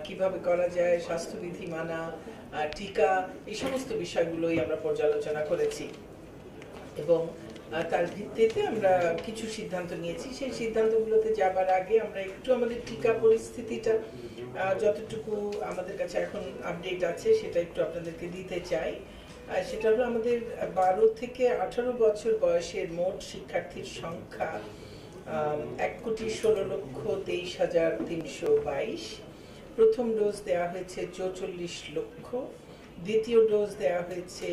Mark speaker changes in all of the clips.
Speaker 1: কিভাবে করা যায়, স্বাস্থ্যবিধি মানা, টিকা, এই সমস্ত বিষয়গুলোই আমরা পর্যালোচনা করেছি এবং তার ভিত্তিতে আমরা কিছু সিদ্ধান্ত নিয়েছি। সেই সিদ্ধান্তগুলোতে যাবার আগে আমরা একটু আমাদের টিকা পরিস্থিতিটা যতটুকু আমাদের কাছে এখন আপডেট আছে সেটা একটু আপনাদেরকে দিতে চাই। সেটা হলো আমাদের 12 থেকে 18 বছর বয়সের মোট শিক্ষার্থীর সংখ্যা 1,16,23,322। প্রথম ডোজ দেওয়া হয়েছে 44 লক্ষ, দ্বিতীয় ডোজ দেওয়া হয়েছে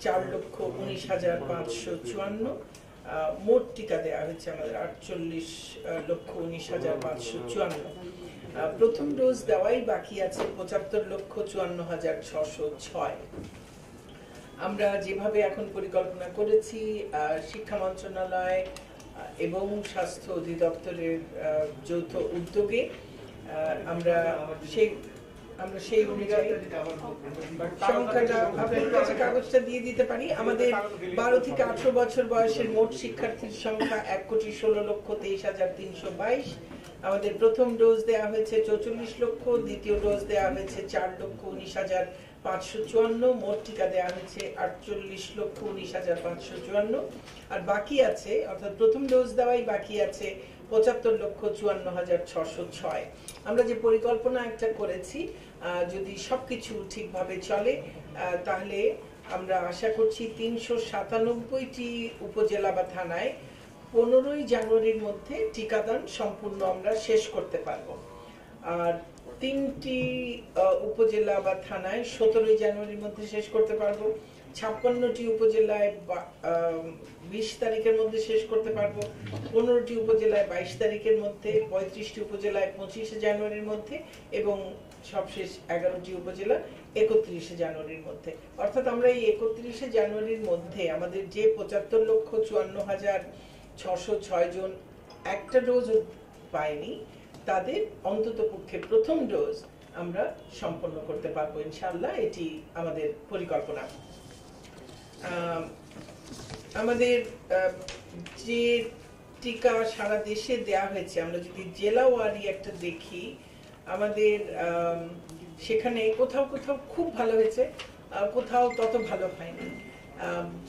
Speaker 1: 4,19,554। মোট টিকা দেওয়া হয়েছে আমাদের 48,19,554। প্রথম ডোজ দেওয়াই বাকি আছে 75,54,606। আমরা যেভাবে এখন পরিকল্পনা করেছি, শিক্ষা মন্ত্রণালয় এবং স্বাস্থ্য অধিদপ্তরের যৌথ উদ্যোগে আমরা সেই অনুযায়ী সংখ্যাটা আপনাদের কাছে কাগজটা দিয়ে দিতে পারি। আমাদের 12 থেকে 18 বছর বয়সের মোট শিক্ষার্থীর সংখ্যা 1,16,23,322। আমাদের প্রথম ডোজ দেওয়া হয়েছে 44 লক্ষ, দ্বিতীয় ডোজ দেওয়া হয়েছে 4,19,554, মোট টিকা দেওয়া হয়েছে 48,19,554। আর বাকি আছে, অর্থাৎ প্রথম ডোজ দেওয়াই বাকি আছে 75,54,606। আমরা যে পরিকল্পনা একটা করেছি, যদি সবকিছু ঠিকভাবে চলে তাহলে আমরা আশা করছি 397টি উপজেলা বা থানায় 15ই জানুয়ারির মধ্যে টিকাদান সম্পূর্ণ আমরা শেষ করতে পারবো। আর 3টি উপজেলা বা থানায় 17ই জানুয়ারির মধ্যে শেষ করতে পারবো। 56টি উপজেলায় 20 তারিখের মধ্যে শেষ করতে পারবো। 15টি উপজেলায় 22 তারিখের মধ্যে, 35টি উপজেলায় 25শে জানুয়ারির মধ্যে এবং সবশেষ 11টি উপজেলা 31শে জানুয়ারির মধ্যে। অর্থাৎ আমরা এই 31শে জানুয়ারির মধ্যে আমাদের যে 75,54,606 জন একটা ডোজ পায়নি, তাদের অন্তত পক্ষে প্রথম ডোজ আমরা সম্পন্ন করতে পারবো ইনশাআল্লাহ। এটি আমাদের পরিকল্পনা। আমাদের যে টিকা সারা দেশে দেয়া হয়েছে, আমরা যদি জেলা ওয়ারি একটা দেখি, আমাদের সেখানে কোথাও কোথাও খুব ভালো হয়েছে, কোথাও তত ভালো হয়নি।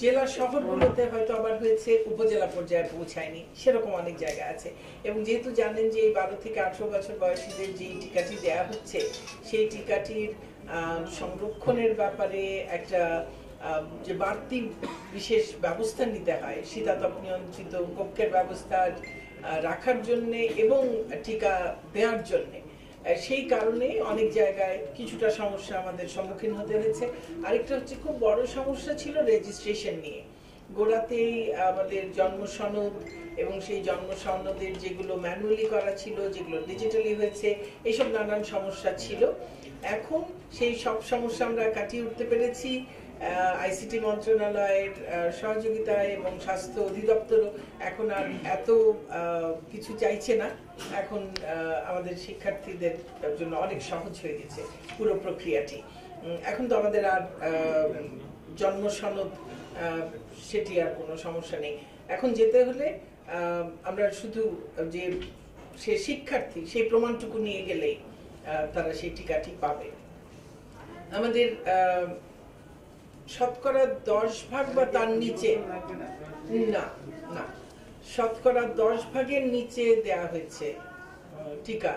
Speaker 1: জেলা শহরগুলোতে হয়তো আবার হয়েছে, উপজেলা পর্যায়ে পৌঁছায়নি, সেরকম অনেক জায়গা আছে। এবং যেহেতু জানেন যে এই 12 থেকে 18 বছর বয়সীদের যে টিকাটি দেয়া হচ্ছে, সেই টিকাটির সংরক্ষণের ব্যাপারে একটা যে বাড়তি বিশেষ ব্যবস্থা নিতে হয়, শীতাতপ নিয়ন্ত্রিত কক্ষের ব্যবস্থা রাখার জন্য এবং টিকা দেওয়ার জন্য, সেই কারণে অনেক জায়গায় কিছুটা সমস্যা আমাদের সম্মুখীন হতে হয়েছে। আরেকটা হচ্ছে খুব বড় সমস্যা ছিল রেজিস্ট্রেশন নিয়ে। গোড়াতেই আমাদের জন্ম সনদ এবং সেই জন্ম সনদের যেগুলো ম্যানুয়ালি করা ছিল, যেগুলো ডিজিটালি হয়েছে, এইসব নানান সমস্যা ছিল। এখন সেই সব সমস্যা আমরা কাটিয়ে উঠতে পেরেছি। আইসিটি মন্ত্রণালয়ের সহযোগিতায় এবং স্বাস্থ্য অধিদপ্তরও এখন আর এত কিছু চাইছে না। এখন আমাদের শিক্ষার্থীদের জন্য অনেক সহজ হয়ে গেছে পুরো প্রক্রিয়াটি। এখন তো আমাদের আর জন্ম সনদ সেটি আর কোনো সমস্যা নেই। এখন যেতে হলে আমরা শুধু যে সে শিক্ষার্থী সেই প্রমাণটুকু নিয়ে গেলেই তারা সেই টিকাটি পাবে। আমাদের শতকরা 10 ভাগ বা তার নিচে, না, শতকরা 10 ভাগের নিচে দেয়া হয়েছে টিকা,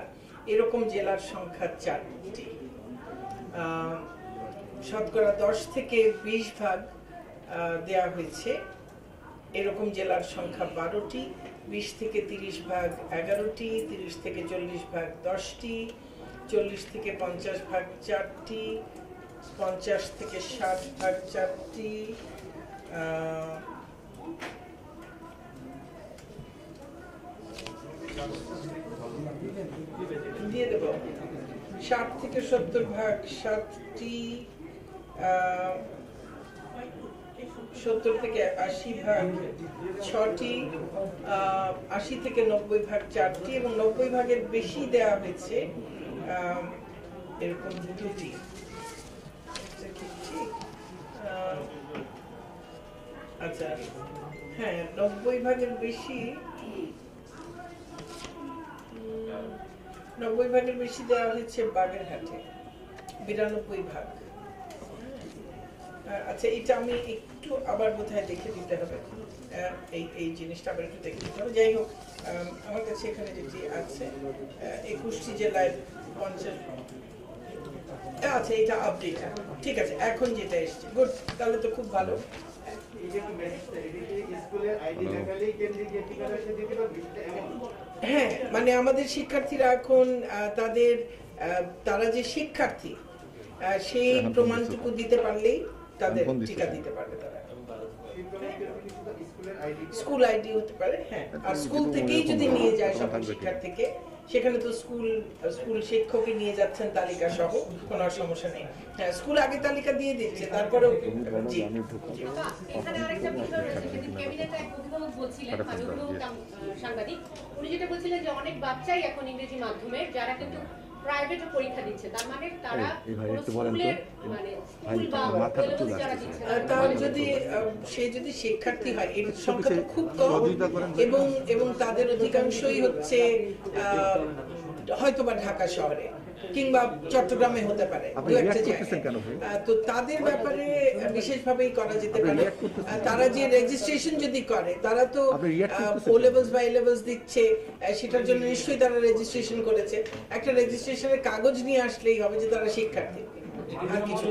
Speaker 1: এরকম জেলার সংখ্যা 4টি। শতকরা 10 থেকে 20 ভাগ দেয়া হয়েছে এরকম জেলার সংখ্যা 12টি। 20 থেকে 30 ভাগ 11টি, 30 থেকে 40 ভাগ 10টি, 40 থেকে 50 ভাগ 4টি, 50 থেকে 60 ভাগ 4টি, দিয়ে দেব 60 থেকে 70 ভাগ 7টি, 70 থেকে 80 ভাগ 6টি, 80 থেকে 90 ভাগ 4টি এবং 90 ভাগের বেশি দেওয়া হয়েছে এরকম 2টি। আচ্ছা, হ্যাঁ, 90 ভাগের বেশি, 90 ভাগের বেশি দেওয়া হয়েছে বাগেরহাটে, 92 ভাগ। আচ্ছা, এটা আমি একটু আবার বোধহয় দেখে দিতে হবে, এই জিনিসটা আবার একটু দেখে দিতে হবে। যাই হোক, আমার কাছে এখানে যেটি আছে 21টি জেলায় 50। আচ্ছা, এটা আপডেট, ঠিক আছে, এখন যেটা এসছে, গুড, তাহলে তো খুব ভালো। হ্যাঁ, মানে আমাদের শিক্ষার্থীরা এখন তারা যে শিক্ষার্থী সেই প্রমাণটুকু দিতে পারলেই তাদের টিকা দিতে পারবে। তারা স্কুল আইডি হতে পারে, হ্যাঁ, আর স্কুল থেকেই যদি নিয়ে যায় সকল শিক্ষার্থীকে, সেখানে তো স্কুল শিক্ষকই নিয়ে যাচ্ছেন তালিকা সহ, কোনো সমস্যা নেই। হ্যাঁ, স্কুল আগে তালিকা দিয়ে দিচ্ছে, তারপরে জি।
Speaker 2: এখানে আরেকটা বিষয় রয়েছে, সেদিন ক্যাবিনেটে এক অভিভাবক বলছিলেন, সাংবাদিক, উনি যেটা বলছিলেন যে অনেক বাচ্চাই এখন ইংরেজি মাধ্যমের, যারা কিন্তু প্রাইভেটে পরীক্ষা দিচ্ছে, তার মানে তারা স্কুলের মানে স্কুল বা কলেজে যারা দিচ্ছে,
Speaker 1: তার সে যদি শিক্ষার্থী হয়, এর সংখ্যা তো খুব কম, এবং তাদের অধিকাংশই হচ্ছে হয়তোবা ঢাকা শহরে কিংবা চট্টগ্রামে হতে পারে, দু একটা জায়গায়। তো তাদের ব্যাপারে বিশেষভাবেই করা যেতে পারে। তারা যে রেজিস্ট্রেশন যদি করে, তারা তো ও লেভেলস বা এ লেভেলস দিচ্ছে, সেটার জন্য নিশ্চয়ই তারা রেজিস্ট্রেশন করেছে। একটা রেজিস্ট্রেশনের কাগজ নিয়ে আসলেই হবে যে তারা শিক্ষার্থী, আর কিছু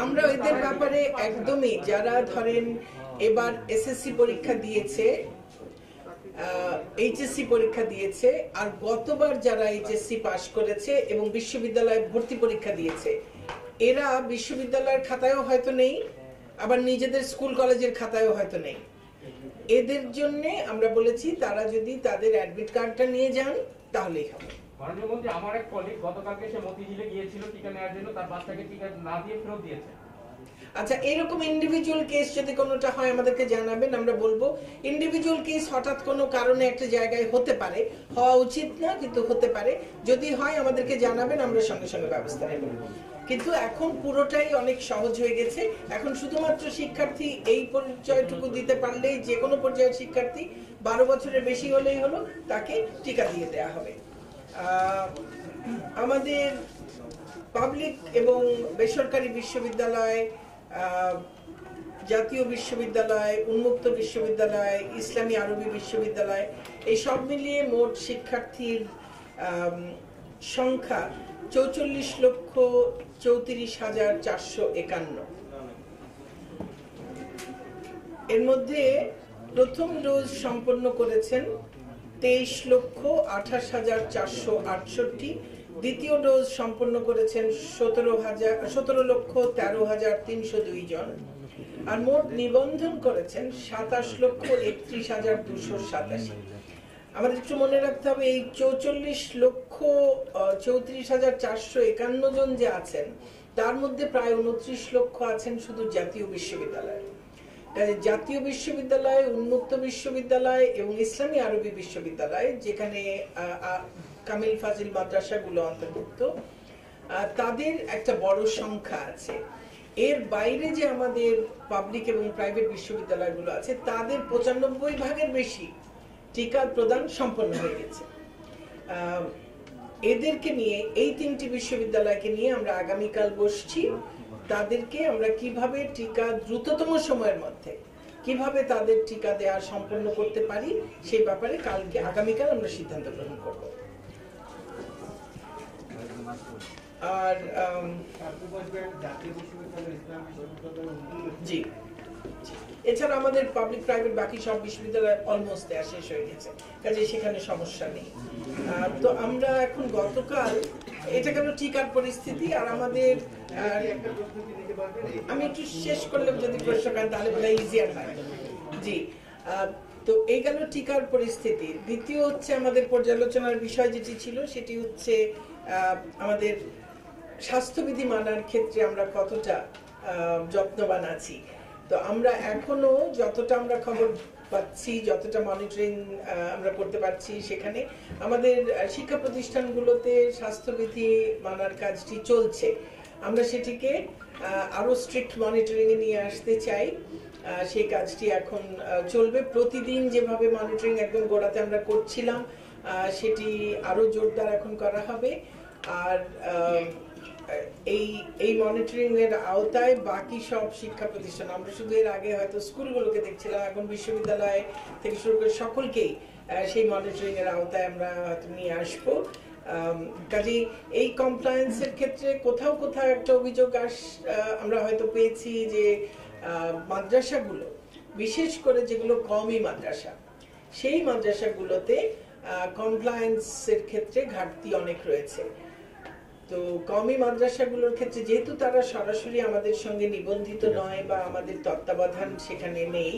Speaker 1: আমরা এদের ব্যাপারে একদমই, যারা ধরেন এবার এসএসসি পরীক্ষা দিয়েছে, এইচএসসি পরীক্ষা দিয়েছে, আর গতবার যারা এইচএসসি পাশ করেছে এবং বিশ্ববিদ্যালয়ে ভর্তি পরীক্ষা দিয়েছে, এরা বিশ্ববিদ্যালয়ের খাতায়ও হয়তো নেই, আবার নিজেদের স্কুল কলেজের খাতায়ও হয়তো নেই। এদের জন্য আমরা বলেছি তারা যদি তাদের অ্যাডমিট কার্ডটা নিয়ে যান তাহলেই হবে।
Speaker 3: মাননীয় মন্ত্রী, আমার এক কলিগ গতকালকে সে মতিঝিলে গিয়েছিল টিকা নেওয়ার জন্য, তার বাচ্চাকে টিকা না দিয়ে ফেরত দিয়েছে।
Speaker 1: আচ্ছা, এরকম ইন্ডিভিজুয়াল কেস যদি কোনোটা হয় আমাদেরকে জানাবেন, আমরা বলবো। ইন্ডিভিজুয়াল কেস হঠাৎ কোনো কারণে একটা জায়গায় হতে পারে, হওয়া উচিত না, কিন্তু হতে পারে। যদি হয় আমাদেরকে জানাবেন, আমরা সঙ্গে সঙ্গে ব্যবস্থা নেব। কিন্তু এখন পুরোটাই অনেক সহজ হয়ে গেছে। এখন শুধুমাত্র শিক্ষার্থী এই পরিচয়টুকু দিতে পারলেই, যে কোনো পর্যায়ের শিক্ষার্থী 12 বছরের বেশি হলেই হলো, তাকে টিকা দিয়ে দেওয়া হবে। আমাদের পাবলিক এবং বেসরকারি বিশ্ববিদ্যালয়, জাতীয় বিশ্ববিদ্যালয়, উন্মুক্ত বিশ্ববিদ্যালয়, ইসলামী আরবি বিশ্ববিদ্যালয়, এই সব মিলিয়ে মোট শিক্ষার্থীর সংখ্যা 44,34,451। এর মধ্যে প্রথম ডোজ সম্পন্ন করেছেন 23,28,468, দ্বিতীয় ডোজ সম্পন্ন করেছেন 17,13,302 জন, আর মোট নিবন্ধন করেছেন 27,31,287। আমাদের একটু মনে রাখতে হবে, এই 44,34,451 জন যে আছেন, তার মধ্যে প্রায় 29 লক্ষ আছেন শুধু জাতীয় বিশ্ববিদ্যালয়ে। জাতীয় বিশ্ববিদ্যালয়, উন্মুক্ত বিশ্ববিদ্যালয় এবং ইসলামী আরবি বিশ্ববিদ্যালয়, যেখানে কামিল ফাজিল মাদ্রাসাগুলো অন্তর্ভুক্ত, তাদের একটা বড় সংখ্যা আছে। এর বাইরে যে আমাদের পাবলিক এবং প্রাইভেট বিশ্ববিদ্যালয়গুলো আছে, তাদের 95 ভাগের বেশি টিকা প্রদান সম্পন্ন হয়ে গেছে। এদেরকে নিয়ে, এই 3টি বিশ্ববিদ্যালয়কে নিয়ে আমরা আগামীকাল বসছি। তাদেরকে আমরা কিভাবে টিকা দ্রুততম সময়ের মধ্যে কিভাবে তাদের টিকা দেওয়া সম্পন্ন করতে পারি, সেই ব্যাপারে আগামীকাল আমরা সিদ্ধান্ত গ্রহণ করব। আর জি, এছাড়া আমাদের পাবলিক প্রাইভেট বাকি সব বিশ্ববিদ্যালয় অলমোস্ট শেষ হয়ে গেছে, কাজে সেখানে সমস্যা নেই। তো আমরা এখন, গতকাল এটা গেল টিকার পরিস্থিতি। আর আমাদের, আমি একটু শেষ করলে যদি প্রশ্ন করেন তাহলে বলে ইজিয়ার হয়। জি, তো এই গেল টিকার পরিস্থিতি। দ্বিতীয় হচ্ছে আমাদের পর্যালোচনার বিষয় যেটি ছিল, সেটি হচ্ছে আমাদের স্বাস্থ্যবিধি মানার ক্ষেত্রে আমরা কতটা যত্নবান আছি। তো আমরা এখনো যতটা আমরা খবর পাচ্ছি, যতটা মনিটরিং আমরা করতে পারছি, সেখানে আমাদের শিক্ষা প্রতিষ্ঠানগুলোতে স্বাস্থ্যবিধি মানার কাজটি চলছে। আমরা সেটিকে আরো স্ট্রিক্ট মনিটরিং এ নিয়ে আসতে চাই। সেই কাজটি এখন চলবে। প্রতিদিন যেভাবে মনিটরিং একদম গোড়াতে আমরা করছিলাম সেটি আরো জোরদার এখন করা হবে। আর এই মনিটরিং এর আওতায় বাকি সব শিক্ষা প্রতিষ্ঠান, আমরা শুধু এর আগে হয়তো স্কুলগুলোকে দেখছিলাম, এখন বিশ্ববিদ্যালয় থেকে শুরু করে সকলকেই সেই মনিটরিং এর আওতায় আমরা হয়তো নিয়ে আসবো। কাজেই এই কমপ্লায়েন্সের ক্ষেত্রে কোথাও কোথাও একটা অভিযোগ আমরা হয়তো পেয়েছি যে মাদ্রাসাগুলো, বিশেষ করে যেগুলো কমই মাদ্রাসা, সেই মাদ্রাসাগুলোতে কমপ্লায়েন্সের ক্ষেত্রে ঘাটতি অনেক রয়েছে। তো কওমি মাদ্রাসাগুলোর ক্ষেত্রে যেহেতু তারা সরাসরি আমাদের সঙ্গে নিবন্ধিত নয় বা আমাদের তত্ত্বাবধান সেখানে নেই,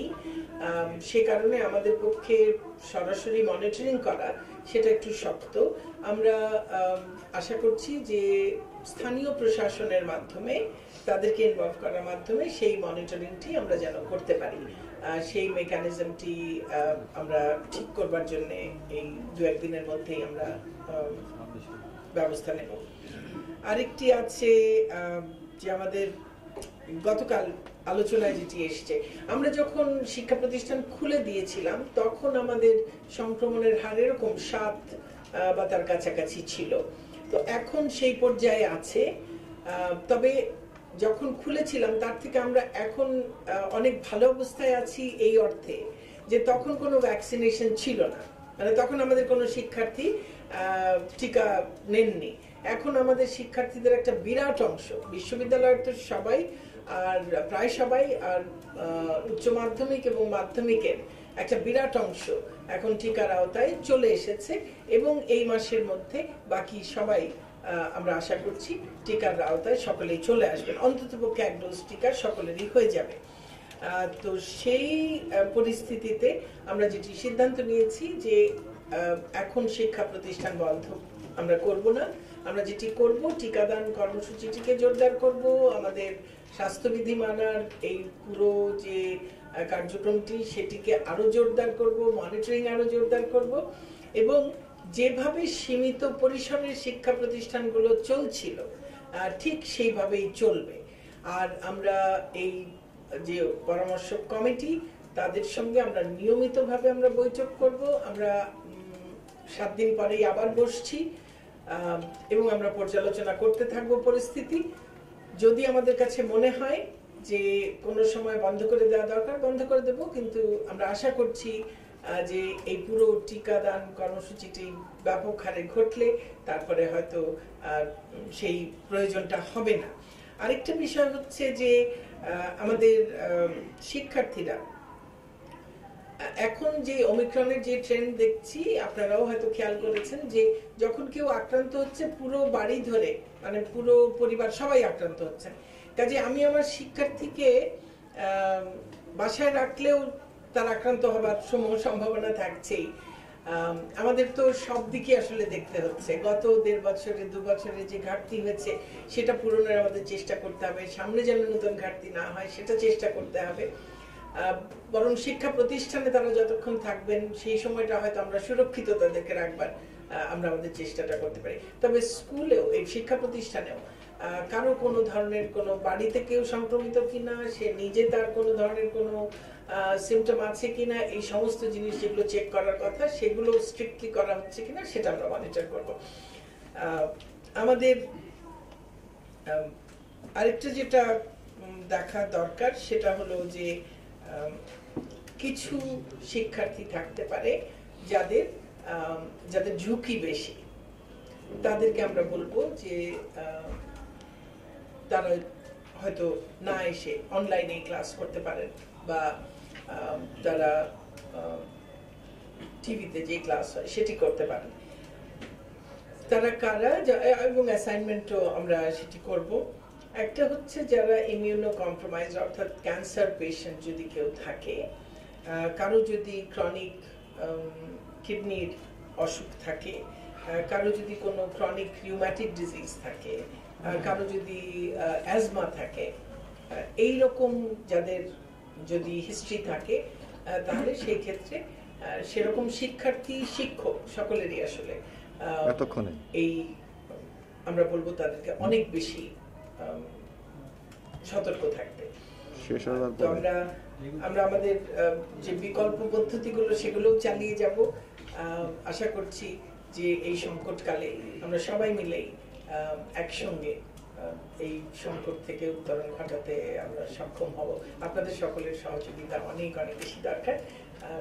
Speaker 1: সে কারণে আমাদের পক্ষে সরাসরি মনিটরিং করা সেটা একটু শক্ত। আমরা আশা করছি যে স্থানীয় প্রশাসনের মাধ্যমে, তাদেরকে ইনভলভ করার মাধ্যমে সেই মনিটরিংটি আমরা যেন করতে পারি, সেই মেকানিজমটি আমরা ঠিক করবার জন্য এই 2-1 দিনের মধ্যেই আমরা ব্যবস্থা নেব। আরেকটি আছে যে আমাদের গতকাল আলোচনায় যেটি এসছে, আমরা যখন শিক্ষা প্রতিষ্ঠান খুলে দিয়েছিলাম তখন আমাদের সংক্রমণের হার এরকম 7 বা তার কাছাকাছি ছিল। তো এখন সেই পর্যায়ে আছে। তবে যখন খুলেছিলাম তার থেকে আমরা এখন অনেক ভালো অবস্থায় আছি এই অর্থে যে তখন কোনো ভ্যাকসিনেশন ছিল না, মানে তখন আমাদের কোনো শিক্ষার্থী টিকা নেননি। এখন আমাদের শিক্ষার্থীদের একটা বিরাট অংশ, বিশ্ববিদ্যালয়ের তো সবাই আর প্রায় সবাই, আর উচ্চ মাধ্যমিক এবং মাধ্যমিকের একটা বিরাট অংশ এখন টিকার আওতায় চলে এসেছে এবং এই মাসের মধ্যে বাকি সবাই আমরা আশা করছি টিকার আওতায় সকলেই চলে আসবেন, অন্ততপক্ষে 1 ডোজ টিকা সকলেরই হয়ে যাবে। তো সেই পরিস্থিতিতে আমরা যেটি সিদ্ধান্ত নিয়েছি যে এখন শিক্ষা প্রতিষ্ঠান বন্ধ আমরা করব না। আমরা যেটি করব, টিকাদান কর্মসূচিটিকে জোরদার করব, আমাদের স্বাস্থ্যবিধি মানার এই পুরো যে কার্যক্রমটি সেটিকে আরো জোরদার করব, মনিটরিং আরো জোরদার করব এবং যেভাবে সীমিত পরিসরের শিক্ষা প্রতিষ্ঠানগুলো চলছিল ঠিক সেইভাবেই চলবে। আর আমরা এই যে পরামর্শক কমিটি, তাদের সঙ্গে আমরা নিয়মিতভাবে আমরা বৈঠক করব। আমরা 7 দিন পরেই আবার বসছি এবং আমরা পর্যালোচনা করতে থাকব পরিস্থিতি। যদি আমাদের কাছে মনে হয় যে কোনো সময় বন্ধ করে দেওয়া দরকার, বন্ধ করে দেব, কিন্তু আমরা আশা করছি যে এই পুরো টিকাদান কর্মসূচিটি ব্যাপক হারে ঘটলে তারপরে হয়তো সেই প্রয়োজনটা হবে না। আরেকটা বিষয় হচ্ছে যে আমাদের শিক্ষার্থীরা এখন যে ওমিক্রনের যে ট্রেন্ড দেখছি, আপনারাও হয়তো খেয়াল করেছেন যে যখন কেউ আক্রান্ত হচ্ছে পুরো বাড়ি ধরে, মানে পুরো পরিবার সবাই আক্রান্ত হচ্ছে। কাজে আমি আমার শিক্ষার্থীকে বাসায় রাখলেও তার আক্রান্ত হবার সম্ভাবনা থাকছেই। আমাদের তো সব দিকে আসলে দেখতে হচ্ছে। গত 1.5 বছরে 2 বছরে যে ঘাটতি হয়েছে সেটা পূরণের আমাদের চেষ্টা করতে হবে, সামনে যেন নতুন ঘাটতি না হয় সেটা চেষ্টা করতে হবে। বরং শিক্ষা প্রতিষ্ঠানে তারা যতক্ষণ থাকবেন সেই সময়টা হয়তো আমরা সুরক্ষিত তাদেরকে রাখবার আমরা আমাদের চেষ্টাটা করতে পারি। তবে স্কুলেও, এই শিক্ষা প্রতিষ্ঠানেও কারো কোনো ধরনের কোনো বাড়িতে কেউ সংক্রমিত কিনা, সে নিজে তার কোনো ধরনের কোনো সিমটম আছে কিনা, এই সমস্ত জিনিস যেগুলো চেক করার কথা সেগুলো স্ট্রিক্টলি করা হচ্ছে কিনা সেটা আমরা মনিটর করব। আমাদের আরেকটা যেটা দেখা দরকার সেটা হলো যে কিছু শিক্ষার্থী থাকতে পারে যাদের ঝুঁকি বেশি, তাদেরকে আমরা বলবো যে তারা হয়তো না এসে অনলাইনে ক্লাস করতে পারেন বা তারা টিভিতে যে ক্লাস হয় সেটি করতে পারেন। তারা কারা, এবং অ্যাসাইনমেন্টও আমরা সেটি করব। একটা হচ্ছে যারা ইমিউনো কম্প্রোমাইজ, অর্থাৎ ক্যান্সার পেশেন্ট যদি কেউ থাকে, কারো যদি ক্রনিক কিডনির অসুখ থাকে, কারো যদি কোনো ক্রনিক রিউম্যাটিক ডিজিজ থাকে, কারো যদি অ্যাজমা থাকে, এই রকম যাদের যদি হিস্ট্রি থাকে তাহলে সেই ক্ষেত্রে সেরকম শিক্ষার্থী, শিক্ষক সকলেরই আসলে এই আমরা বলবো তাদেরকে অনেক বেশি সতর্ক থাকতে।
Speaker 4: শেষ হওয়ার
Speaker 1: তো আমরা আমাদের যে বিকল্প পদ্ধতিগুলো সেগুলোও চালিয়ে যাব। আশা করছি যে এই সংকটকালে আমরা সবাই মিলেই একসঙ্গে এই সংকট থেকে উত্তরণ ঘটাতে আমরা সক্ষম হব। আপনাদের সকলের সহযোগিতা অনেক অনেক বেশি দরকার।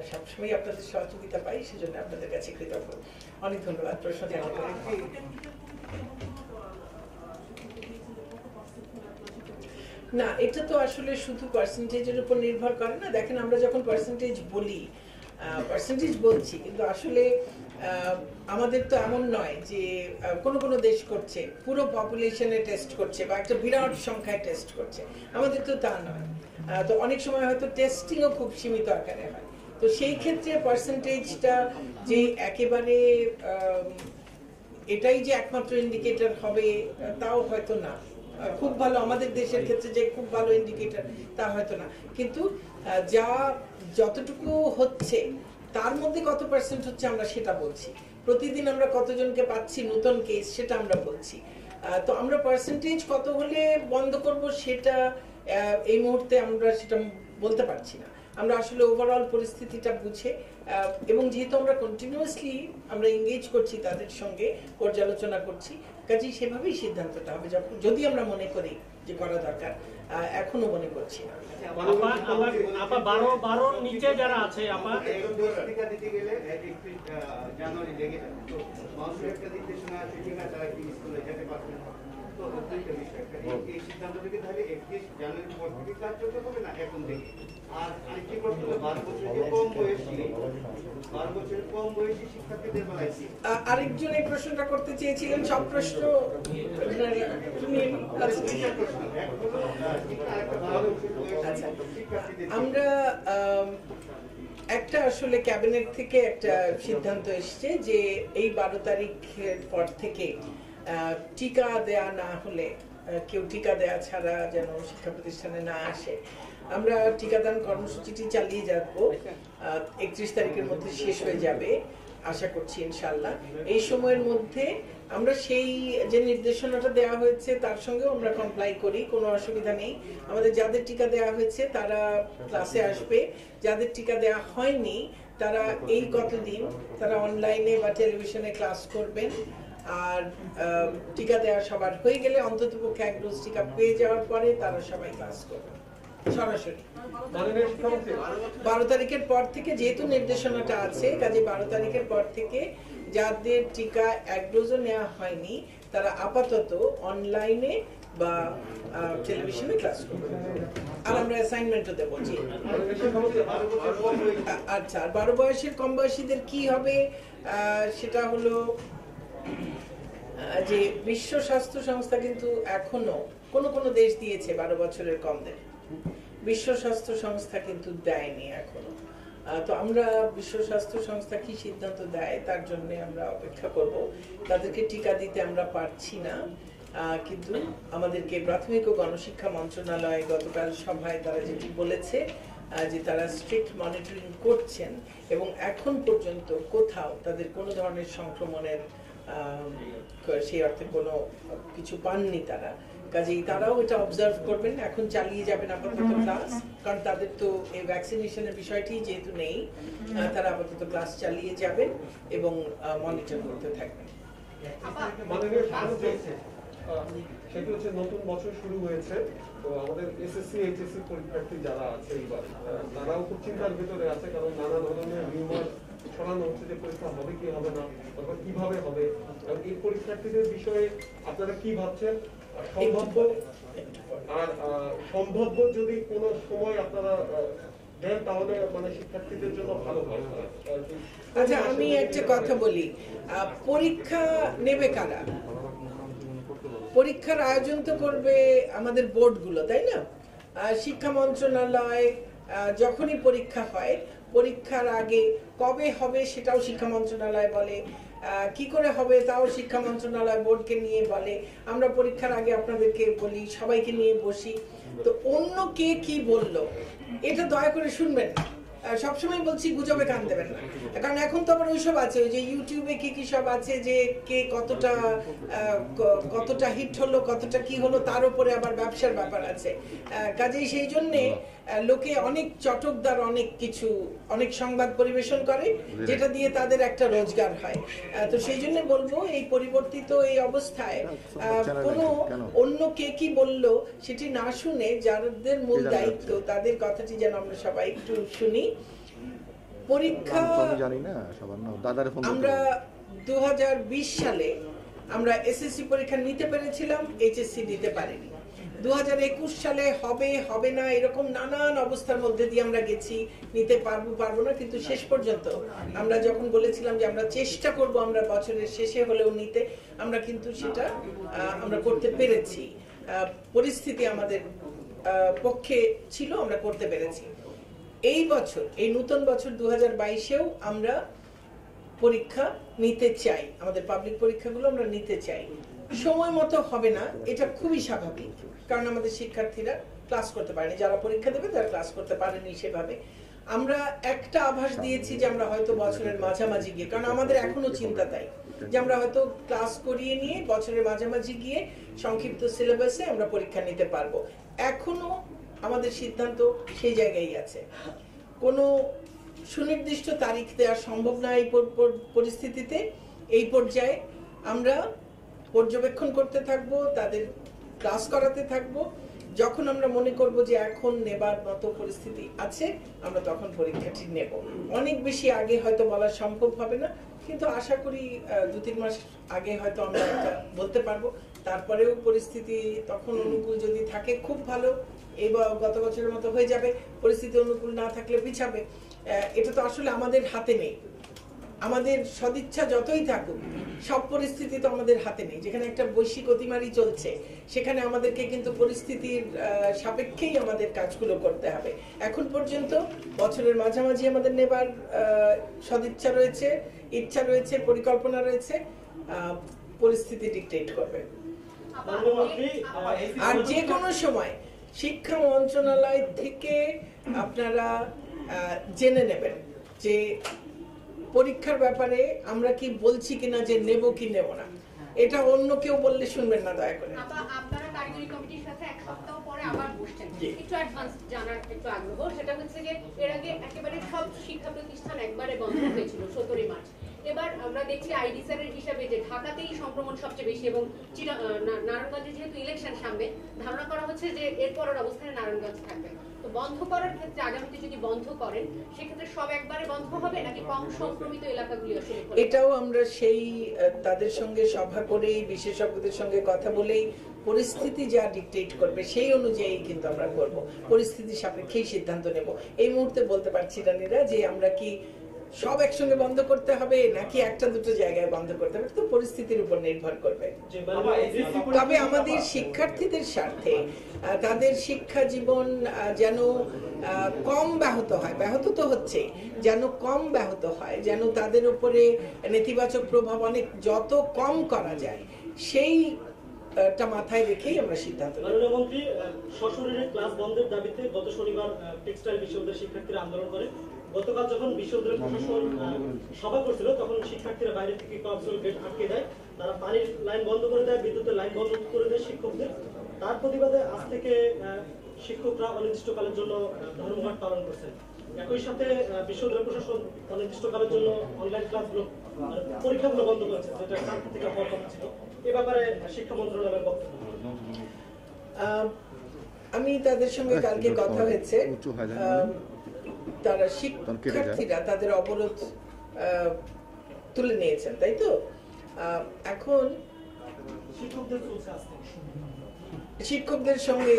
Speaker 1: সবসময় আপনাদের সহযোগিতা পাই, সেজন্য আপনাদের কাছে কৃতজ্ঞ। অনেক ধন্যবাদ। প্রশ্ন থাকলে না, এটা তো আসলে শুধু পার্সেন্টেজের উপর নির্ভর করে না। দেখেন, আমরা যখন পার্সেন্টেজ বলছি, কিন্তু আসলে আমাদের তো এমন নয় যে কোনো দেশ করছে পুরো পপুলেশনে টেস্ট করছে বা একটা বিরাট সংখ্যায় টেস্ট করছে, আমাদের তো তা নয়। তো অনেক সময় হয়তো টেস্টিংও খুব সীমিত আকারে হয়। তো সেই ক্ষেত্রে পার্সেন্টেজটা যে একেবারে এটাই যে একমাত্র ইন্ডিকেটর হবে তাও হয়তো না। খুব ভালো, আমাদের দেশের ক্ষেত্রে যে খুব ভালো ইন্ডিকেটর তা হয়তো না, কিন্তু যতটুকু হচ্ছে তার মধ্যে কত পার্সেন্ট হচ্ছে আমরা সেটা বলছি। প্রতিদিন আমরা কতজনকে পাচ্ছি নতুন কেস সেটা আমরা বলছি। তো আমরা পার্সেন্টেজ কত হলে বন্ধ করব সেটা এই মুহূর্তে আমরা সেটা বলতে পারছি না। আমরা আসলে ওভারঅল পরিস্থিতিটা বুঝে এবং যেহেতু আমরা কন্টিনিউয়াসলি আমরা এঙ্গেজ করছি তাদের সঙ্গে, পর্যালোচনা করছি, কাজেই সেভাবেই সিদ্ধান্তটা হবে যদি আমরা মনে করি যে করা দরকার। এখনো মনে করছি না।
Speaker 5: আপা 12 নিচে যারা আছে আপা
Speaker 6: দিতে গেলে জানুয়ারি লেগে যাবে, তো মানুষের একটা নির্দেশনা আছে কিনা তারা কি স্কুলে যেতে পারবে না। তো এই সিদ্ধান্ত থেকে তাহলে 31 জানুয়ারির পর থেকে কার্যকর হবে না এখন থেকে। আর আরেকটি প্রশ্ন, 12 বছরের কম বয়সী শিক্ষার্থীদের বেলায়
Speaker 1: আরেকজন এই প্রশ্নটা করতে চেয়েছিলেন। সব প্রশ্ন আমরা একটা আসলে ক্যাবিনেট থেকে একটা সিদ্ধান্ত এসছে যে এই 12 তারিখের পর থেকে টিকা দেয়া না হলে, কেউ টিকা দেয়া ছাড়া যেন শিক্ষা প্রতিষ্ঠানে না আসে। আমরা টিকাদান কর্মসূচিটি চালিয়ে যাবো। 31 তারিখের মধ্যে শেষ হয়ে যাবে আশা করছি ইনশাআল্লাহ। এই সময়ের মধ্যে আমরা সেই যে নির্দেশনাটা দেওয়া হয়েছে তার সঙ্গেও আমরা কমপ্লাই করি, কোনো অসুবিধা নেই। আমাদের যাদের টিকা দেওয়া হয়েছে তারা ক্লাসে আসবে, যাদের টিকা দেওয়া হয়নি তারা এই কতদিন তারা অনলাইনে বা টেলিভিশনে ক্লাস করবেন। আর টিকা দেওয়া সবার হয়ে গেলে, অন্ততপক্ষে 1 ডোজ টিকা পেয়ে যাওয়ার পরে তারা সবাই ক্লাস করবে সরাসরি। 12 তারিখের পর থেকে যেহেতু নির্দেশনাটা আছে, কাজে 12 তারিখের পর থেকে যাদের টিকা 1 ডোজও নেওয়া হয়নি তারা আপাতত অনলাইনে বা টেলিভিশনে ক্লাস করবে। আর আমরা অ্যাসাইনমেন্টও দেবো। জি আচ্ছা, আর 12 বয়সের কম বয়সীদের কি হবে সেটা হলো যে বিশ্ব স্বাস্থ্য সংস্থা কিন্তু এখনো কোনো দেশ দিয়েছে 12 বছরের কমদের, বিশ্ব স্বাস্থ্য সংস্থা কিন্তু দেয়নি এখনো। তো আমরা বিশ্ব স্বাস্থ্য সংস্থা কি সিদ্ধান্ত দেয় তার জন্য আমরা অপেক্ষা করব। তাদেরকে টিকা দিতে আমরা পারছি না, কিন্তু আমাদেরকে প্রাথমিক ও গণশিক্ষা মন্ত্রণালয় গতকাল সভায় তারা যেটি বলেছে যে তারা স্ট্রিক্ট মনিটরিং করছেন এবং এখন পর্যন্ত কোথাও তাদের কোনো ধরনের সংক্রমণের সেই অর্থে কোনো কিছু পাননি তারা। কাজেই তারাও এটা অবজার্ভ করবেন, এখন চালিয়ে যাবেন আপাতত ক্লাস, কারণ তাদের তো এই ভ্যাকসিনেশনের বিষয়টি যেহেতু নেই, তারা আপাতত ক্লাস চালিয়ে যাবেন এবং মনিটর করতে থাকবেন।
Speaker 7: সেটি হচ্ছে নতুন বছর শুরু হয়েছে, তো আমাদের এসএসসি এইচএসসি পরীক্ষার্থী যারা আছে এইবার তারাও খুব চিন্তার ভিতরে আছে, কারণ নানা ধরনের রিউমার ছড়ানো হচ্ছে যে পরীক্ষা হবে কি হবে না, অথবা কিভাবে হবে। এই পরীক্ষার্থীদের বিষয়ে আপনারা কি ভাবছেন? সম্ভাব্য যদি কোনো সময় আপনারা দেন তাহলে মানে শিক্ষার্থীদের জন্য ভালো হয়।
Speaker 1: আচ্ছা, আমি একটা কথা বলি, পরীক্ষা নেবে কারা? পরীক্ষার আয়োজন তো করবে আমাদের বোর্ডগুলো, তাই না? শিক্ষা মন্ত্রণালয় যখনই পরীক্ষা হয়, পরীক্ষার আগে কবে হবে সেটাও শিক্ষা মন্ত্রণালয় বলে, কি করে হবে তাও শিক্ষা মন্ত্রণালয় বোর্ডকে নিয়ে বলে। আমরা পরীক্ষার আগে আপনাদেরকে বলি, সবাইকে নিয়ে বসি। তো অন্য কে কি বললো এটা দয়া করে শুনবেন না। সবসময় বলছি গুজবে কান দেবেন না, কারণ এখন তো আবার ওইসব আছে, ওই যে ইউটিউবে কি কি সব আছে যে কে কতটা হিট হলো, কতটা কি হলো, তার উপরে আবার ব্যবসার ব্যাপার আছে। কাজেই সেই জন্যে লোকে অনেক চটকদার অনেক সংবাদ পরিবেশন করে, যেটা দিয়ে তাদের একটা রোজগার হয়। তো সেই জন্য বলবো এই পরিবর্তিত এই অবস্থায় কোনো অন্য কে কি বললো সেটি না শুনে যাদের মূল দায়িত্ব তাদের কথাটি যেন আমরা সবাই একটু শুনি। পরীক্ষা আমরা 2020 সালে আমরা এসএসসি পরীক্ষা নিতে পেরেছিলাম, এইচএসসি দিতে পারিনি। 2021 সালে হবে না এরকম নানান অবস্থার মধ্যে দিয়ে আমরা গেছি, নিতে পারবো না, কিন্তু শেষ পর্যন্ত আমরা যখন বলেছিলাম যে আমরা চেষ্টা করব আমরা বছরের শেষে হলেও নিতে, আমরা কিন্তু সেটা আমরা করতে পেরেছি। পরিস্থিতি আমাদের পক্ষে ছিল, আমরা করতে পেরেছি। এই বছর, এই নতুন বছর 2022-এও আমরা পরীক্ষা নিতে চাই, আমাদের পাবলিক পরীক্ষাগুলো আমরা নিতে চাই। সময় মতো হবে না, এটা খুবই স্বাভাবিক, কারণ আমাদের শিক্ষার্থীরা ক্লাস করতে পারেনি, যারা পরীক্ষা দেবে তারা ক্লাস করতে পারেনি সেভাবে। আমরা একটা আভাস দিয়েছি যে আমরা হয়তো বছরের মাঝামাঝি গিয়ে, কারণ আমাদের এখনো চিন্তা তাই যে আমরা হয়তো ক্লাস করিয়ে নিয়ে বছরের মাঝামাঝি গিয়ে সংক্ষিপ্ত সিলেবাসে আমরা পরীক্ষা নিতে পারবো। এখনো আমাদের সিদ্ধান্ত সেই জায়গায় আছে। কোনো সুনির্দিষ্ট তারিখ দেওয়া সম্ভব না এই পরিস্থিতিতে। এই পর্যায়ে আমরা পর্যবেক্ষণ করতে থাকবো, তাদের ক্লাস করাতে থাকবো। যখন আমরা মনে করব যে এখন নেবার মতো পরিস্থিতি আছে, আমরা তখন পরীক্ষাটি নেব। অনেক বেশি আগে হয়তো বলা সম্ভব হবে না, কিন্তু আশা করি 2-3 মাস আগে হয়তো আমরা একটা বলতে পারবো। তারপরেও পরিস্থিতি তখন অনুকূল যদি থাকে খুব ভালো, এবার গত বছরের মতো হয়ে যাবে। পরিস্থিতি অনুকূল না থাকলে পিছাবে। এটা তো আসলে আমাদের হাতে নেই। আমাদের সদিচ্ছা যতই থাকুক, সব পরিস্থিতি তো আমাদের হাতে নেই। যেখানে একটা বৈশ্বিক অতিমারি চলছে, সেখানে আমাদেরকে কিন্তু পরিস্থিতির সাপেক্ষেই আমাদের কাজগুলো করতে হবে। এখন পর্যন্ত বছরের মাঝামাঝি আমাদের নেবার সদিচ্ছা রয়েছে, ইচ্ছা রয়েছে, পরিকল্পনা রয়েছে। পরিস্থিতি ডিকটেট করবে। আর যে কোনো সময় শিক্ষা মন্ত্রণালয় থেকে আপনারা জেনে নেবেন যে পরীক্ষার ব্যাপারে আমরা কি বলছি কিনা, যে নেব কি নেব না। এটা অন্য কেউ বললে শুনবেন না, দয়া করে।
Speaker 2: আপনারা কারিগরি কমিটির সাথে এক সপ্তাহ পরে আবার বসছেন, একটু অ্যাডভান্স জানার একটু আগ্রহ। সেটা হচ্ছে যে এর আগে একেবারে সব শিক্ষা প্রতিষ্ঠান একবারে বন্ধ হয়েছিল 17 মার্চ। এবার আমরা দেখছি আইডি স্যারের হিসাবে যে ঢাকাতেই সংক্রমণ সবচেয়ে বেশি, এবং নারায়ণগঞ্জে যেহেতু ইলেকশন সামনে, ধারণা করা হচ্ছে যে এরপরের অবস্থানে নারায়ণগঞ্জ থাকবে। তো বন্ধ করার ক্ষেত্রে আগামীতে যদি বন্ধ করেন, সেক্ষেত্রে সব একবারে বন্ধ হবে নাকি কম সংক্রমিত এলাকাগুলি আসলে?
Speaker 1: এটাও আমরা সেই তাদের সঙ্গে সভা করেই, বিশেষজ্ঞদের সঙ্গে কথা বলেই, পরিস্থিতি যা ডিকটেট করবে সেই অনুযায়ী কিন্তু আমরা করব। পরিস্থিতি সাপেক্ষেই সিদ্ধান্ত নেব। এই মুহূর্তে বলতে পারছি না নিরা যে আমরা কি সব একসঙ্গে বন্ধ করতে হবে নাকি একটা দুটো জায়গায় বন্ধ করতে হবে, তো পরিস্থিতির উপর নির্ভর করবে। তবে আমাদের শিক্ষার্থীদের স্বার্থে তাদের শিক্ষা জীবন যেন কম ব্যাহত হয়, ব্যাহত তো হচ্ছে, যেন কম ব্যাহত হয়, যেন তাদের উপরে নেতিবাচক প্রভাব অনেক যত কম করা যায়, সেইটা মাথায় রেখেই আমরা সিদ্ধান্ত নেব।
Speaker 5: মাননীয় মন্ত্রী, সশরীরে ক্লাস বন্ধের দাবিতে গত শনিবার টেক্সটাইল বিশ্ববিদ্যালয়ের শিক্ষার্থীরা আন্দোলন করে। গতকাল যখন বিশ্ববিদ্যালয় প্রশাসন সভা করছিল, তখন শিক্ষার্থীরা বাইরে থেকে কক্সবাজার গেট আটকে দেয়, তারা পানির লাইন বন্ধ করে দেয়, বিদ্যুতের লাইন বন্ধ করে দেয় শিক্ষকদের। তার প্রতিবাদে আজ থেকে শিক্ষকরা অনির্দিষ্টকালের জন্য ধর্মঘট পালন করছেন। একই সাথে বিশ্ববিদ্যালয় প্রশাসন অনির্দিষ্টকালের জন্য অনলাইন ক্লাসগুলো, পরীক্ষাগুলো বন্ধ করেছে, যেটা কালকে থেকে হওয়ার কথা ছিল। এ ব্যাপারে শিক্ষা মন্ত্রণালয়ের বক্তব্য।
Speaker 1: আমি তাদের সঙ্গে কালকে কথা হয়েছে, তারা শিক্ষার্থীরা তাদের অবরোধ তুলে নিয়েছেন, তাই তো? এখন শিক্ষকদের সঙ্গে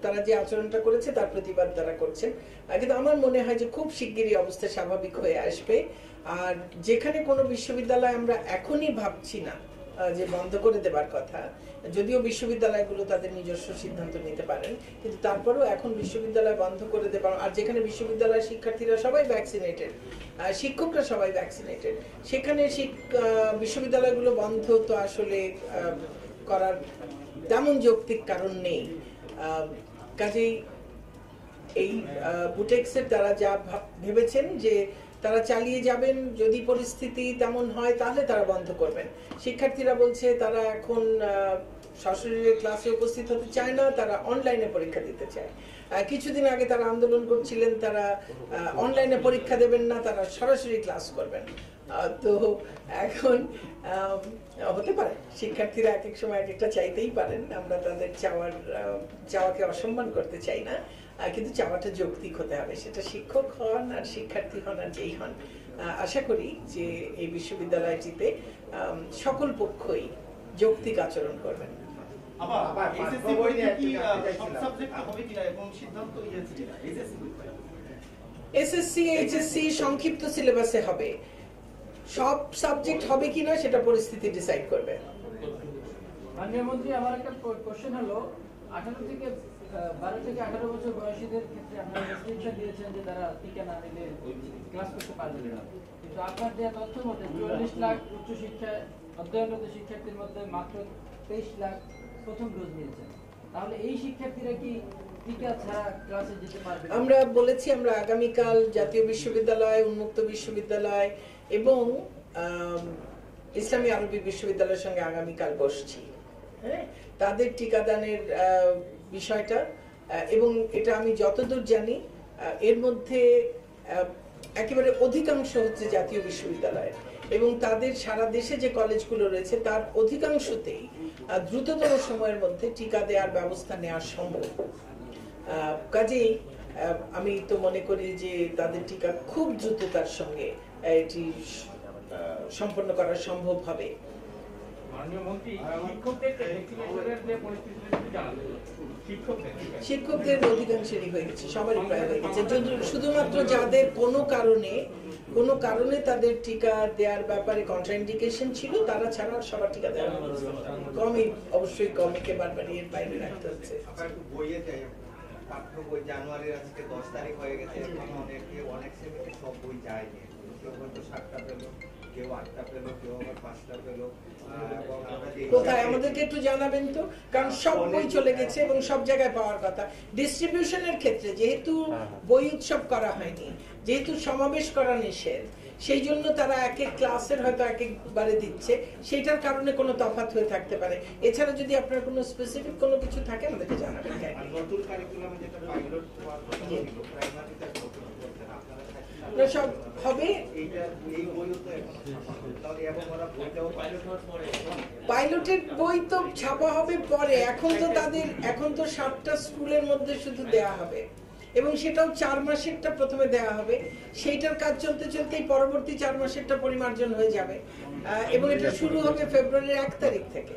Speaker 1: তারা যে আচরণটা করেছে তার প্রতিবাদ তারা করছেন, কিন্তু আমার মনে হয় যে খুব শিগগিরই অবস্থা স্বাভাবিক হয়ে আসবে। আর যেখানে কোনো বিশ্ববিদ্যালয় আমরা এখনই ভাবছি না যে বন্ধ করে দেবার কথা, যদিও বিশ্ববিদ্যালয়গুলো তাদের নিজস্ব সিদ্ধান্ত নিতে পারেন, কিন্তু তারপরেও এখন বিশ্ববিদ্যালয় বন্ধ করে দেবার, আর যেখানে বিশ্ববিদ্যালয়ের শিক্ষার্থীরা সবাই ভ্যাকসিনেটেড, শিক্ষকরা সবাই ভ্যাকসিনেটেড, সেখানে বিশ্ববিদ্যালয়গুলো বন্ধ তো আসলে করার তেমন যৌক্তিক কারণ নেই। কাজেই এই বুটেক্সের তারা যা ভেবেছেন যে তারা চালিয়ে যাবেন, যদি পরিস্থিতি তেমন হয় তাহলে তারা বন্ধ করবেন। শিক্ষার্থীরা বলছে তারা এখন সশরীরে ক্লাসে উপস্থিত হতে চায় না, তারা অনলাইনে পরীক্ষা দিতে চায়। কিছুদিন আগে তারা আন্দোলন করছিলেন, তারা অনলাইনে পরীক্ষা দেবেন না, তারা সরাসরি ক্লাস করবেন। তো এখন হতে পারে শিক্ষার্থীরা এক এক সময় এক একটা চাইতেই পারেন, আমরা তাদের চাওয়াকে অসম্মান করতে চাই না, কিন্তু চাওয়াটা যৌক্তিক হতে হবে, সেটা শিক্ষক হন আর শিক্ষার্থী হন আর যেই হন। আশা করি যে এই বিশ্ববিদ্যালয়টিতে সকল পক্ষই যৌক্তিক আচরণ করবেন। এসএসসি এইচএসসি সংক্ষিপ্ত সিলেবাসে হবে, সব সাবজেক্ট হবে কিনা সেটা পরিস্থিতি ডিসাইড করবে।
Speaker 4: মাননীয় মন্ত্রী, আমার একটা কোশ্চেন হলো 12 থেকে 18 বছর বয়সীদের ক্ষেত্রে আপনারা রেস্ট্রিকশন দিয়েছেন যে তারা টিকা না নিলে ক্লাস করতে পারবেন না, কিন্তু আপনার দেওয়া তথ্য মতে 44 লাখ উচ্চশিক্ষায় অধ্যয়নরত শিক্ষার্থীর মধ্যে মাত্র 23 লাখ প্রথম ডোজ নিয়েছেন। তাহলে এই শিক্ষার্থীরা কি টিকা ছাড়া ক্লাসে যেতে পারবে?
Speaker 1: আমরা বলেছি আমরা আগামীকাল জাতীয় বিশ্ববিদ্যালয়, উন্মুক্ত বিশ্ববিদ্যালয় এবং ইসলামী আরবি বিশ্ববিদ্যালয়ের সঙ্গে আগামীকাল বসছি, হ্যাঁ, তাদের টিকাদানের বিষয়টা, এবং এটা আমি যতদূর জানি এর মধ্যে একেবারে অধিকাংশ হচ্ছে জাতীয় বিশ্ববিদ্যালয়, এবং তাদের সারা দেশে যে কলেজগুলো রয়েছে তার অধিকাংশতেই দ্রুততম সময়ের মধ্যে টিকা দেওয়ার ব্যবস্থা নেওয়া সম্ভব। কাজেই আমি তো মনে করি যে তাদের টিকা খুব দ্রুততার সঙ্গে এটি সম্পন্ন করা সম্ভব হবে। শিক্ষকদের অধিকাংশেরই হয়ে গেছে, সবারই প্রায় হয়ে গেছে, শুধুমাত্র যাদের কোনো কারণে তাদের টিকা দেওয়ার ব্যাপারে কন্ট্রাইন্ডিকেশন ছিল তারা ছাড়া সবার টিকা দেওয়া হয়েছে। কমই, অবশ্যই কমকে বারবার এর বাইরে রাখতে হচ্ছে।
Speaker 6: পাঠ্য বই জানুয়ারির আজকে 10 তারিখ হয়ে গেছে, এখন অনেক সেমিতে সব বই যায়নি, কেউ হয়তো 7টা পেল, কেউ 8টা পেল, কেউ আবার 5টা পেল।
Speaker 1: কোথায় আমাদেরকে একটু জানাবেন তো, কারণ সব বই চলে গেছে এবং সব জায়গায় পাওয়ার কথা। ডিস্ট্রিবিউশনের ক্ষেত্রে যেহেতু বই উৎসব করা হয়নি, যেহেতু সমাবেশ করা নিষেধ, সেই জন্য তারা এক এক ক্লাসের হয়তো এক একবারে দিচ্ছে, সেইটার কারণে কোনো তফাৎ হয়ে থাকতে পারে। এছাড়া যদি আপনার কোনো স্পেসিফিক কোনো কিছু থাকে আমাদেরকে জানাবেন।
Speaker 6: নতুন কারিকুলামে যেটা পাইলট প্রাইমারিতে
Speaker 1: সব হবে, পাইলটের বই তো ছাপা হবে পরে, এখন তো 7টা স্কুলের মধ্যে শুধু দেয়া হবে, এবং সেটাও 4 মাসেরটা প্রথমে দেওয়া হবে, সেইটার কাজ চলতে চলতেই পরবর্তী 4 মাসেরটা পরিমার্জন হয়ে যাবে, এবং এটা শুরু হবে ফেব্রুয়ারির 1 তারিখ থেকে।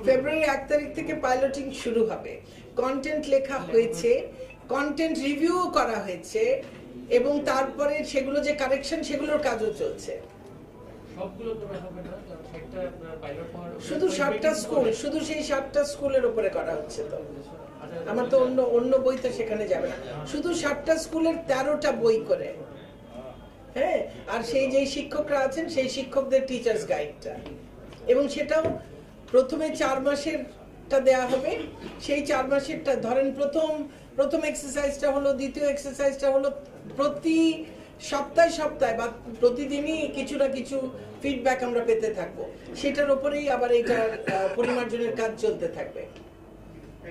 Speaker 1: ফেব্রুয়ারি 1 তারিখ থেকে পাইলটিং শুরু হবে। কন্টেন্ট লেখা হয়েছে, কন্টেন্ট রিভিউ করা হয়েছে, এবং তারপরে সেগুলো যে কারেকশন সেগুলোর কাজও চলছে। শুধু 7টা স্কুল, শুধু সেই 7টা স্কুলের উপরে করা হচ্ছে। তো আমার তো অন্য বই তো সেখানে যাবে না, শুধু 7টা স্কুলের 13টা বই করে, হ্যাঁ, আর সেই যে শিক্ষকরা আছেন সেই শিক্ষকদের টিচার্স গাইডটা, এবং সেটাও প্রথমে 4 মাসেরটা দেয়া হবে। সেই 4 মাসেরটা ধরেন প্রথম এক্সারসাইজটা হলো, দ্বিতীয় এক্সারসাইজটা হলো, প্রতি সপ্তাহে বা প্রতিদিনই কিছু না কিছু ফিডব্যাক আমরা পেতে থাকবো, সেটার উপরেই আবার এটার পরিমার্জনের কাজ চলতে থাকবে।